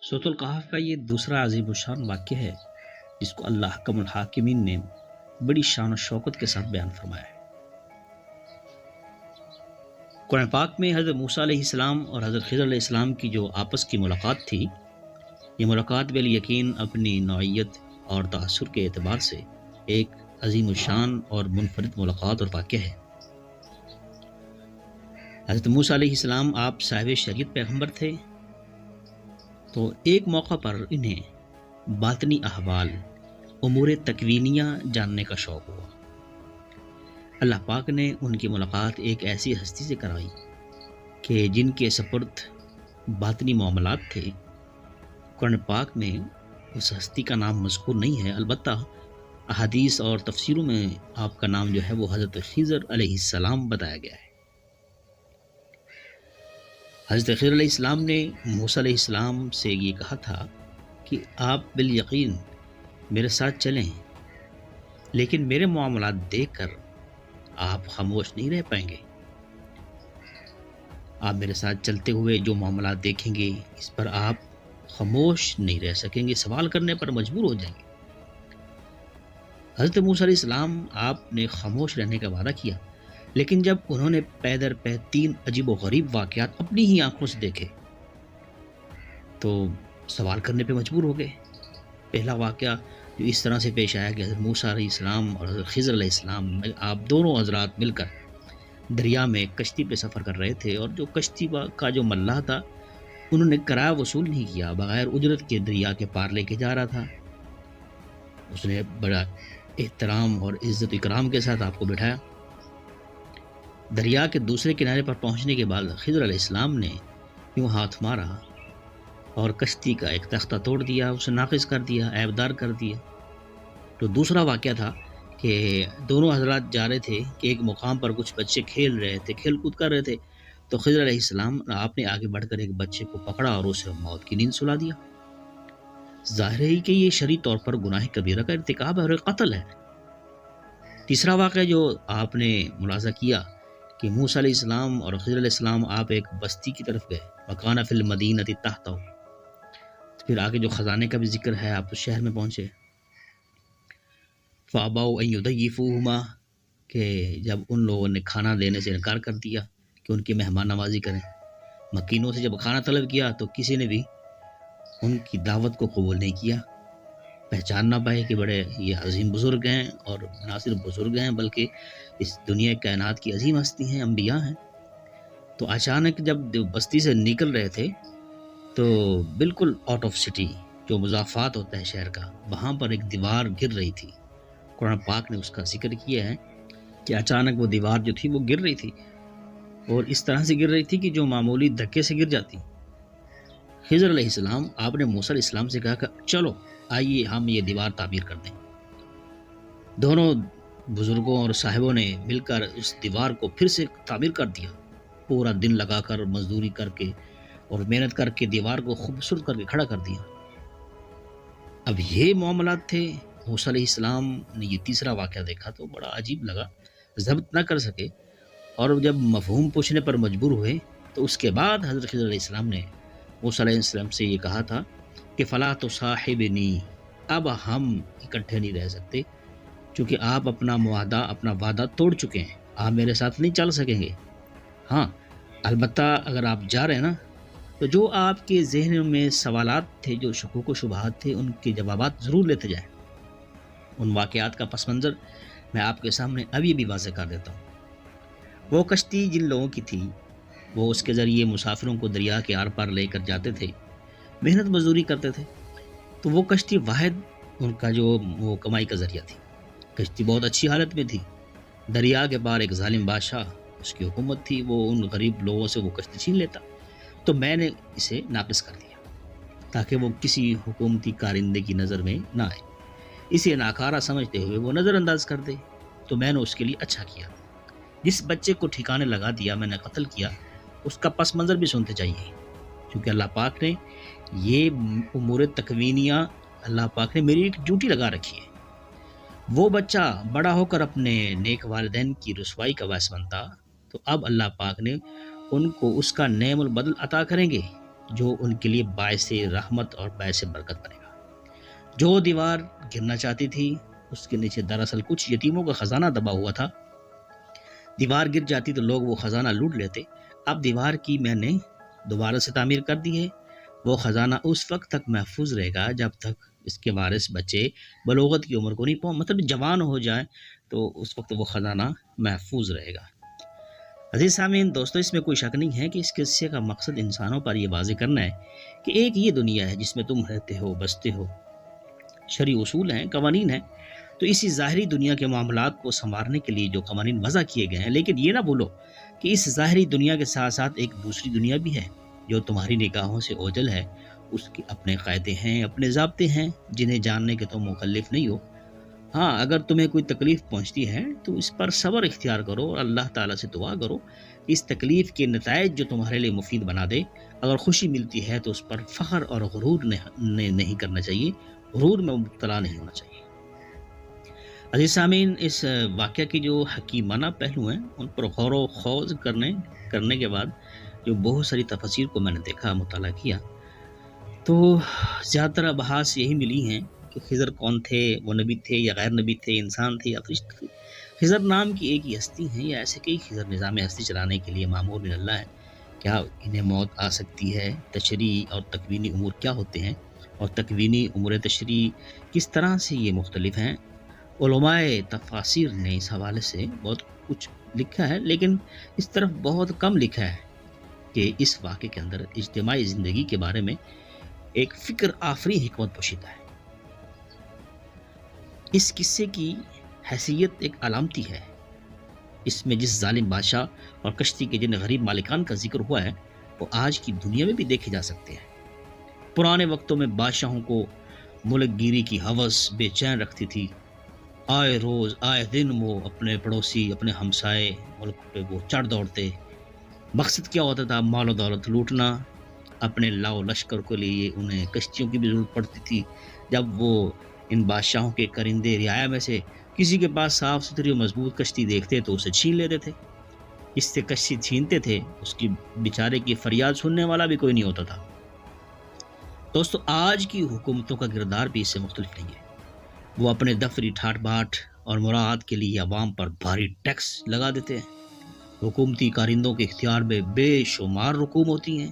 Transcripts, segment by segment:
سورۃ القحف کا یہ دوسرا عظیم الشان واقعہ ہے جس کو اللہ حکم الحاکمین نے بڑی شان و شوکت کے ساتھ بیان فرمایا ہے۔ قرآن پاک میں حضرت موسیٰ علیہ السلام اور حضرت خضر علیہ السلام کی جو آپس کی ملاقات تھی، یہ ملاقات بالیقین اپنی نوعیت اور تاثر کے اعتبار سے ایک عظیم الشان اور منفرد ملاقات اور واقعہ ہے۔ حضرت موسیٰ علیہ السلام آپ صاحب شریعت پیغمبر تھے، تو ایک موقع پر انہیں باطنی احوال، امور تکوینیہ جاننے کا شوق ہوا۔ اللہ پاک نے ان کی ملاقات ایک ایسی ہستی سے کرائی کہ جن کے سپرد باطنی معاملات تھے۔ قرآن پاک میں اس ہستی کا نام مذکور نہیں ہے، البتہ احادیث اور تفسیروں میں آپ کا نام جو ہے وہ حضرت خضر علیہ السلام بتایا گیا ہے۔ حضرت خضر علیہ السلام نے موسیٰ علیہ السلام سے یہ کہا تھا کہ آپ بالیقین میرے ساتھ چلیں، لیکن میرے معاملات دیکھ کر آپ خاموش نہیں رہ پائیں گے۔ آپ میرے ساتھ چلتے ہوئے جو معاملات دیکھیں گے اس پر آپ خاموش نہیں رہ سکیں گے، سوال کرنے پر مجبور ہو جائیں گے۔ حضرت موسیٰ علیہ السلام آپ نے خاموش رہنے کا وعدہ کیا، لیکن جب انہوں نے پے در پے 3 عجیب و غریب واقعات اپنی ہی آنکھوں سے دیکھے تو سوال کرنے پہ مجبور ہو گئے۔ پہلا واقعہ جو اس طرح سے پیش آیا کہ حضرت موسیٰ علیہ السلام اور حضرت خضر علیہ السلام آپ دونوں حضرات مل کر دریا میں کشتی پہ سفر کر رہے تھے، اور جو کشتی کا جو ملاح تھا انہوں نے کرایہ وصول نہیں کیا، بغیر اجرت کے دریا کے پار لے کے جا رہا تھا۔ اس نے بڑا احترام اور عزت اکرام کے ساتھ آپ کو بٹھایا۔ دریا کے دوسرے کنارے پر پہنچنے کے بعد خضر علیہ السلام نے یوں ہاتھ مارا اور کشتی کا ایک تختہ توڑ دیا، اسے ناقص کر دیا، عیبدار کر دیا۔ تو دوسرا واقعہ تھا کہ دونوں حضرات جا رہے تھے کہ ایک مقام پر کچھ بچے کھیل رہے تھے، کھیل کود کر رہے تھے، تو خضر علیہ السلام آپ نے آگے بڑھ کر ایک بچے کو پکڑا اور اسے موت کی نیند سلا دیا۔ ظاہر ہے کہ یہ شرعی طور پر گناہ کبیرہ کا ارتکاب ہے اور قتل ہے۔ تیسرا واقعہ جو آپ نے ملاحظہ کیا کہ موسیٰ علیہ السلام اور خضر علیہ السلام آپ ایک بستی کی طرف گئے، وَكَانَ فِي الْمَدِينَةِ تَحْتَهُ، پھر آگے جو خزانے کا بھی ذکر ہے، آپ اس شہر میں پہنچے۔ فَأَبَوْا أَن يُضَيِّفُوهُمَا، کہ جب ان لوگوں نے کھانا دینے سے انکار کر دیا کہ ان کی مہمان نوازی کریں، مکینوں سے جب کھانا طلب کیا تو کسی نے بھی ان کی دعوت کو قبول نہیں کیا، پہچان نہ پائے کہ بڑے یہ عظیم بزرگ ہیں، اور نہ صرف بزرگ ہیں بلکہ اس دنیا کائنات کی عظیم ہستی ہیں، انبیاء ہیں۔ تو اچانک جب بستی سے نکل رہے تھے تو بالکل آؤٹ آف سٹی جو مضافات ہوتا ہے شہر کا، وہاں پر ایک دیوار گر رہی تھی۔ قرآن پاک نے اس کا ذکر کیا ہے کہ اچانک وہ دیوار جو تھی وہ گر رہی تھی، اور اس طرح سے گر رہی تھی کہ جو معمولی دھکے سے گر جاتی۔ خضر علیہ السلام آپ نے موسیٰ علیہ السلام سے کہا کہ چلو آئیے ہم یہ دیوار تعمیر کر دیں۔ دونوں بزرگوں اور صاحبوں نے مل کر اس دیوار کو پھر سے تعمیر کر دیا، پورا دن لگا کر مزدوری کر کے اور محنت کر کے دیوار کو خوبصورت کر کے کھڑا کر دیا۔ اب یہ معاملات تھے۔ موسیٰ علیہ السلام نے یہ تیسرا واقعہ دیکھا تو بڑا عجیب لگا، ضبط نہ کر سکے، اور جب مفہوم پوچھنے پر مجبور ہوئے تو اس کے بعد حضرت خضر علیہ السلام نے موسیٰ علیہ السلام سے یہ کہا تھا کہ فَلَا تُصَاحِبْنِي، اب ہم اکٹھے نہیں رہ سکتے، چونکہ آپ اپنا معاہدہ، اپنا وعدہ توڑ چکے ہیں، آپ میرے ساتھ نہیں چل سکیں گے۔ ہاں البتہ اگر آپ جا رہے ہیں نا تو جو آپ کے ذہن میں سوالات تھے، جو شکوک و شبہات تھے، ان کے جوابات ضرور لیتے جائیں۔ ان واقعات کا پس منظر میں آپ کے سامنے ابھی بھی واضح کر دیتا ہوں۔ وہ کشتی جن لوگوں کی تھی، وہ اس کے ذریعے مسافروں کو دریا کے آر پار لے کر جاتے تھے، محنت مزدوری کرتے تھے، تو وہ کشتی واحد ان کا جو وہ کمائی کا ذریعہ تھی۔ کشتی بہت اچھی حالت میں تھی، دریا کے پار ایک ظالم بادشاہ، اس کی حکومت تھی، وہ ان غریب لوگوں سے وہ کشتی چھین لیتا، تو میں نے اسے ناقص کر دیا تاکہ وہ کسی حکومتی کارندے کی نظر میں نہ آئے، اسے ناکارہ سمجھتے ہوئے وہ نظر انداز کر دے، تو میں نے اس کے لیے اچھا کیا۔ جس بچے کو ٹھکانے لگا دیا، میں نے قتل کیا، اس کا پس منظر بھی سنتے چاہیے، کیونکہ اللہ پاک نے یہ امور تکوینیہ، اللہ پاک نے میری ایک ڈیوٹی لگا رکھی ہے۔ وہ بچہ بڑا ہو کر اپنے نیک والدین کی رسوائی کا باعث بنتا، تو اب اللہ پاک نے ان کو اس کا نعم البدل عطا کریں گے، جو ان کے لیے باعث رحمت اور باعث برکت بنے گا۔ جو دیوار گرنا چاہتی تھی اس کے نیچے دراصل کچھ یتیموں کا خزانہ دبا ہوا تھا۔ دیوار گر جاتی تو لوگ وہ خزانہ لوٹ لیتے۔ اب دیوار کی میں نے دوبارہ سے تعمیر کر دی ہے، وہ خزانہ اس وقت تک محفوظ رہے گا جب تک اس کے وارث بچے بلوغت کی عمر کو نہیں مطلب جوان ہو جائیں تو اس وقت وہ خزانہ محفوظ رہے گا۔ عزیز سامعین، دوستو، اس میں کوئی شک نہیں ہے کہ اس قصے کا مقصد انسانوں پر یہ واضح کرنا ہے کہ ایک یہ دنیا ہے جس میں تم رہتے ہو، بستے ہو، شرعی اصول ہیں، قوانین ہیں، تو اسی ظاہری دنیا کے معاملات کو سنوارنے کے لیے جو قوانین وضع کیے گئے ہیں، لیکن یہ نہ بھولو کہ اس ظاہری دنیا کے ساتھ ساتھ ایک دوسری دنیا بھی ہے جو تمہاری نگاہوں سے اوجھل ہے۔ اس کے اپنے قاعدے ہیں، اپنے ضابطے ہیں جنہیں جاننے کے تم مکلف نہیں ہو۔ ہاں، اگر تمہیں کوئی تکلیف پہنچتی ہے تو اس پر صبر اختیار کرو اور اللہ تعالیٰ سے دعا کرو کہ اس تکلیف کے نتائج جو تمہارے لیے مفید بنا دے۔ اگر خوشی ملتی ہے تو اس پر فخر اور غرور نہیں کرنا چاہیے، غرور میں مبتلا نہیں ہونا چاہیے۔ عزیز سامعین، اس واقعہ کی جو حکیمانہ پہلو ہیں ان پر غور و خوض کرنے کے بعد جو بہت ساری تفاسیر کو میں نے دیکھا، مطالعہ کیا، تو زیادہ تر ابحاث یہی ملی ہیں کہ خضر کون تھے، وہ نبی تھے یا غیر نبی تھے، انسان تھے یا فرشتے تھے۔ خضر نام کی ایک ہی ہستی ہیں یا ایسے کئی خضر نظام ہستی چلانے کے لیے مامور من اللہ ہے۔ کیا انہیں موت آ سکتی ہے؟ تشریعی اور تکوینی امور کیا ہوتے ہیں اور تکوینی امور تشریعی کس طرح سے یہ مختلف ہیں؟ علماء تفاسیر نے اس حوالے سے بہت کچھ لکھا ہے، لیکن اس طرف بہت کم لکھا ہے کہ اس واقعے کے اندر اجتماعی زندگی کے بارے میں ایک فکر آفری حکمت پوشیدہ ہے۔ اس قصے کی حیثیت ایک علامتی ہے۔ اس میں جس ظالم بادشاہ اور کشتی کے جن غریب مالکان کا ذکر ہوا ہے وہ آج کی دنیا میں بھی دیکھے جا سکتے ہیں۔ پرانے وقتوں میں بادشاہوں کو ملک گیری کی ہوس بے چین رکھتی تھی۔ آئے روز آئے دن وہ اپنے پڑوسی، اپنے ہمسائے ملک پہ وہ چڑھ دوڑتے۔ مقصد کیا ہوتا تھا؟ مال و دولت لوٹنا۔ اپنے لاؤ لشکر کے لیے انہیں کشتیوں کی بھی ضرورت پڑتی تھی۔ جب وہ ان بادشاہوں کے کرندے رعایا میں سے کسی کے پاس صاف ستھری اور مضبوط کشتی دیکھتے تو اسے چھین لیتے تھے۔ اس سے کشتی چھینتے تھے، اس کی بیچارے کی فریاد سننے والا بھی کوئی نہیں ہوتا تھا۔ دوستو، آج کی حکومتوں کا کردار بھی اس سے مختلف نہیں ہے۔ وہ اپنے دفتری ٹھاٹ باٹ اور مراعات کے لیے عوام پر بھاری ٹیکس لگا دیتے ہیں۔ حکومتی کارندوں کے اختیار میں بے شمار رقوم ہوتی ہیں،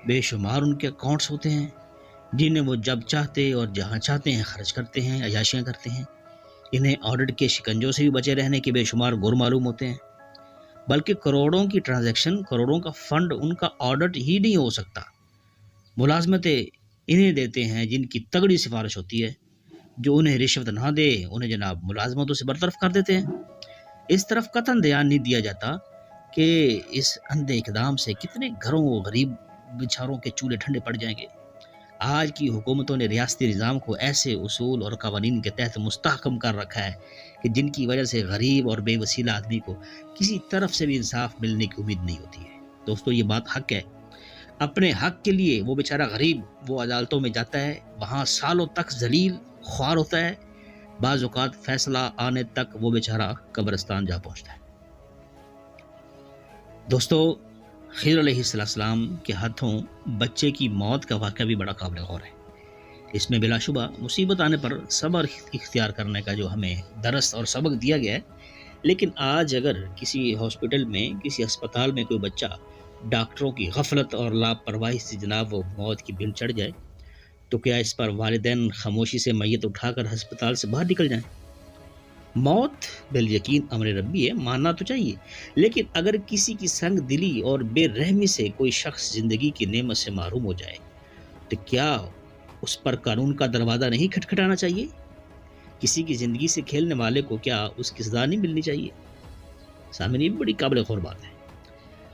بے شمار ان کے اکاؤنٹس ہوتے ہیں جنہیں وہ جب چاہتے اور جہاں چاہتے ہیں خرچ کرتے ہیں، عیاشیاں کرتے ہیں۔ انہیں آڈٹ کے شکنجوں سے بھی بچے رہنے کے بے شمار گر معلوم ہوتے ہیں، بلکہ کروڑوں کی ٹرانزیکشن، کروڑوں کا فنڈ، ان کا آڈٹ ہی نہیں ہو سکتا۔ ملازمتیں انہیں دیتے ہیں جن کی تگڑی سفارش ہوتی ہے، جو انہیں رشوت نہ دے انہیں جناب ملازمتوں سے برطرف کر دیتے ہیں۔ اس طرف قطعاً دھیان نہیں دیا جاتا کہ اس اندھے اقدام سے کتنے گھروں غریب بیچاروں کے چولہے ٹھنڈے پڑ جائیں گے۔ آج کی حکومتوں نے ریاستی نظام کو ایسے اصول اور قوانین کے تحت مستحکم کر رکھا ہے کہ جن کی وجہ سے غریب اور بے وسیلہ آدمی کو کسی طرف سے بھی انصاف ملنے کی امید نہیں ہوتی ہے۔ دوستو، یہ بات حق ہے۔ اپنے حق کے لیے وہ بیچارہ غریب وہ عدالتوں میں جاتا ہے، وہاں سالوں تک ذلیل خوار ہوتا ہے، بعض اوقات فیصلہ آنے تک وہ بیچارہ قبرستان جا پہنچتا ہے۔ دوستو، خضر علیہ السلام کے ہاتھوں بچے کی موت کا واقعہ بھی بڑا قابل غور ہے۔ اس میں بلا شبہ مصیبت آنے پر صبر اختیار کرنے کا جو ہمیں درس اور سبق دیا گیا ہے، لیکن آج اگر کسی ہاسپٹل میں، کسی اسپتال میں کوئی بچہ ڈاکٹروں کی غفلت اور لاپرواہی سے جناب وہ موت کی بل چڑھ جائے تو کیا اس پر والدین خاموشی سے میت اٹھا کر ہسپتال سے باہر نکل جائیں؟ موت بالیقین امر ربی ہے، ماننا تو چاہیے، لیکن اگر کسی کی سنگ دلی اور بے رحمی سے کوئی شخص زندگی کی نعمت سے محروم ہو جائے تو کیا اس پر قانون کا دروازہ نہیں کھٹکھٹانا چاہیے؟ کسی کی زندگی سے کھیلنے والے کو کیا اس کی سزا نہیں ملنی چاہیے؟ سامنے یہ بڑی قابل غور بات ہے۔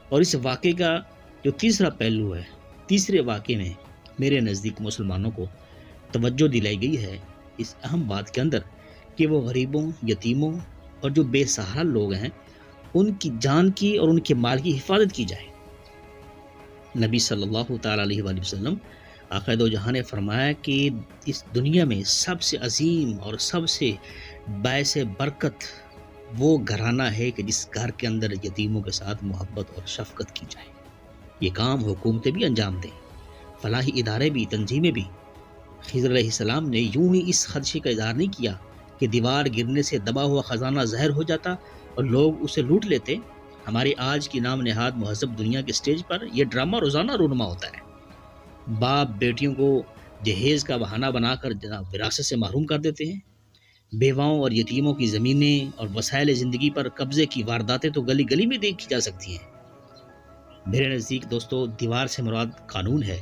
اور اس واقعے کا جو تیسرا پہلو ہے، تیسرے واقعے میں میرے نزدیک مسلمانوں کو توجہ دلائی گئی ہے اس اہم بات کے اندر کہ وہ غریبوں، یتیموں اور جو بے سہارا لوگ ہیں ان کی جان کی اور ان کے مال کی حفاظت کی جائے۔ نبی صلی اللہ تعالیٰ علیہ وآلہ وسلم آقا دو جہاں نے فرمایا کہ اس دنیا میں سب سے عظیم اور سب سے باعث برکت وہ گھرانہ ہے کہ جس گھر کے اندر یتیموں کے ساتھ محبت اور شفقت کی جائے۔ یہ کام حکومتیں بھی انجام دیں، فلاحی ادارے بھی، تنظیمیں بھی۔ خضر علیہ السلام نے یوں ہی اس خدشے کا اظہار نہیں کیا کہ دیوار گرنے سے دبا ہوا خزانہ ظاہر ہو جاتا اور لوگ اسے لوٹ لیتے۔ ہماری آج کی نام نہاد مہذب دنیا کے سٹیج پر یہ ڈرامہ روزانہ رونما ہوتا ہے۔ باپ بیٹیوں کو جہیز کا بہانہ بنا کر وراثت سے محروم کر دیتے ہیں۔ بیواؤں اور یتیموں کی زمینیں اور وسائل زندگی پر قبضے کی وارداتیں تو گلی گلی میں دیکھی جا سکتی ہیں۔ میرے نزدیک دوستو، دیوار سے مراد قانون ہے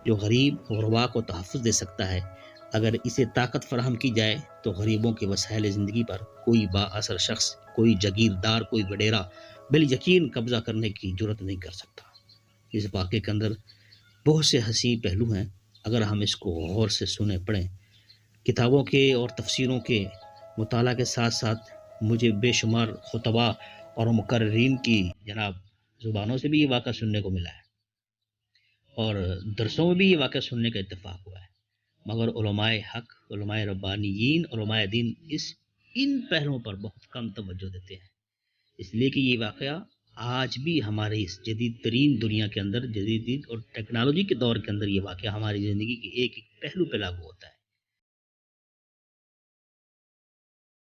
جو غریب غربا کو تحفظ دے سکتا ہے۔ اگر اسے طاقت فراہم کی جائے تو غریبوں کے وسائل زندگی پر کوئی با اثر شخص، کوئی جگیردار، کوئی وڈیرا بل یقین قبضہ کرنے کی جرت نہیں کر سکتا۔ اس واقعے کے اندر بہت سے حسین پہلو ہیں، اگر ہم اس کو غور سے سنیں پڑھیں۔ کتابوں کے اور تفسیروں کے مطالعہ کے ساتھ ساتھ مجھے بے شمار خطبہ اور مقررین کی جناب زبانوں سے بھی یہ واقعہ سننے کو ملا ہے، اور درسوں میں بھی یہ واقعہ سننے کا اتفاق ہوا ہے، مگر علماء حق، علماء ربانیین، علماء دین ان پہلوؤں پر بہت کم توجہ دیتے ہیں، اس لیے کہ یہ واقعہ آج بھی ہمارے اس جدید ترین دنیا کے اندر، جدید اور ٹیکنالوجی کے دور کے اندر یہ واقعہ ہماری زندگی کے ایک ایک پہلو پہ لاگو ہوتا ہے۔